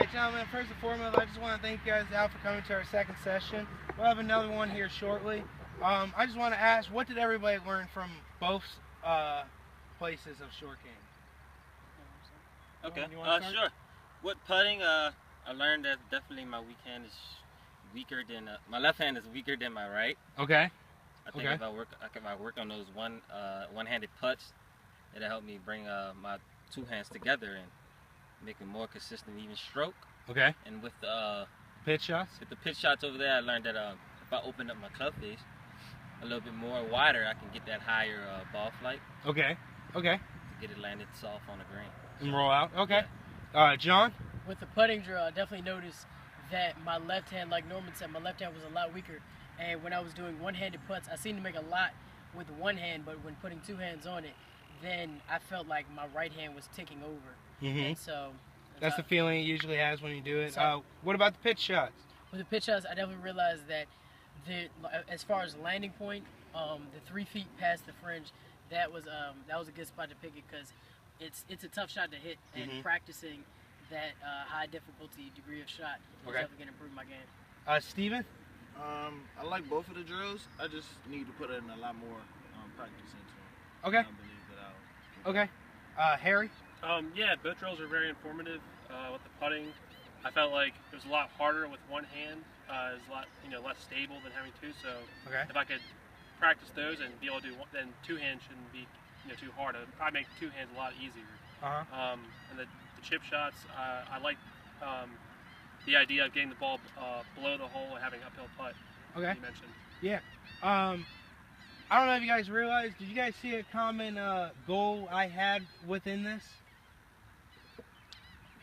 right, gentlemen, first and foremost, I just want to thank you guys out for coming to our second session. We'll have another one here shortly. I just want to ask, what did everybody learn from both places of short game? Okay, sure. With putting, I learned that definitely my weak hand is weaker than my left hand is weaker than my right. Okay. I think if I work on those one-handed putts, it'll help me bring my two hands together and make a more consistent, even stroke. Okay. And with the pitch shots? With the pitch shots over there, I learned that if I open up my club face a little bit more wider, I can get that higher ball flight. Okay. Okay. To get it landed soft on the green. And roll out. Okay. Yeah. John? With the putting drill, I definitely noticed that my left hand, like Norman said, my left hand was a lot weaker. And when I was doing one-handed putts, I seemed to make a lot with one hand, but when putting two hands on it, then I felt like my right hand was ticking over. And so that's the feeling it usually has when you do it. So, what about the pitch shots? With the pitch shots, I definitely realized that as far as landing point, the 3 feet past the fringe, that was a good spot to pick it because it's a tough shot to hit, and practicing that high difficulty degree of shot is definitely going to improve my game. Steven? I like both of the drills. I just need to put in a lot more practice into them. Okay. I believe that Okay. Harry? Yeah, both drills are very informative. With the putting, I felt like it was a lot harder with one hand. It was a lot less stable than having two. So if I could practice those and be able to do one, then two hands shouldn't be too hard. I'd make two hands a lot easier. And the chip shots, I like the idea of getting the ball below the hole and having an uphill putt. Okay. You mentioned. Yeah. I don't know if you guys realized, did you guys see a common goal I had within this?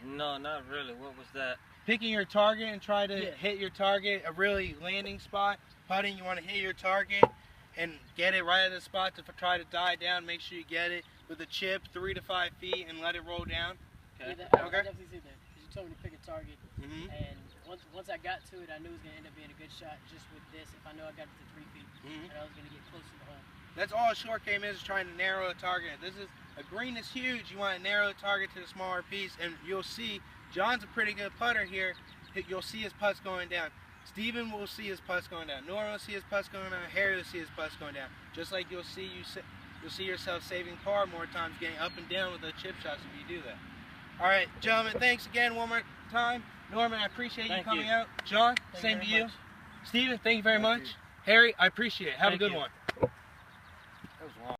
No, not really. What was that? Picking your target and try to hit your target, a really landing spot. Putting, you want to hit your target and get it right at the spot to try to die down. Make sure you get it with a chip 3 to 5 feet and let it roll down. Okay. Yeah, I definitely see that. Because you told me to pick a target, and once I got to it, I knew it was going to end up being a good shot just with this. If I know I got it to 3 feet, and I was going to get close to the hole. That's all a short game is trying to narrow a target. A green is huge. You want to narrow the target to the smaller piece, and you'll see John's a pretty good putter here. You'll see his putts going down. Steven will see his putts going down. Norman will see his putts going down. Harry will see his putts going down. Just like you'll see yourself saving par more times, getting up and down with the chip shots if you do that. All right, gentlemen, thanks again one more time. Norman, I appreciate you coming out. John, same to you. Steven, thank you very much. Harry, I appreciate it. Have a good one.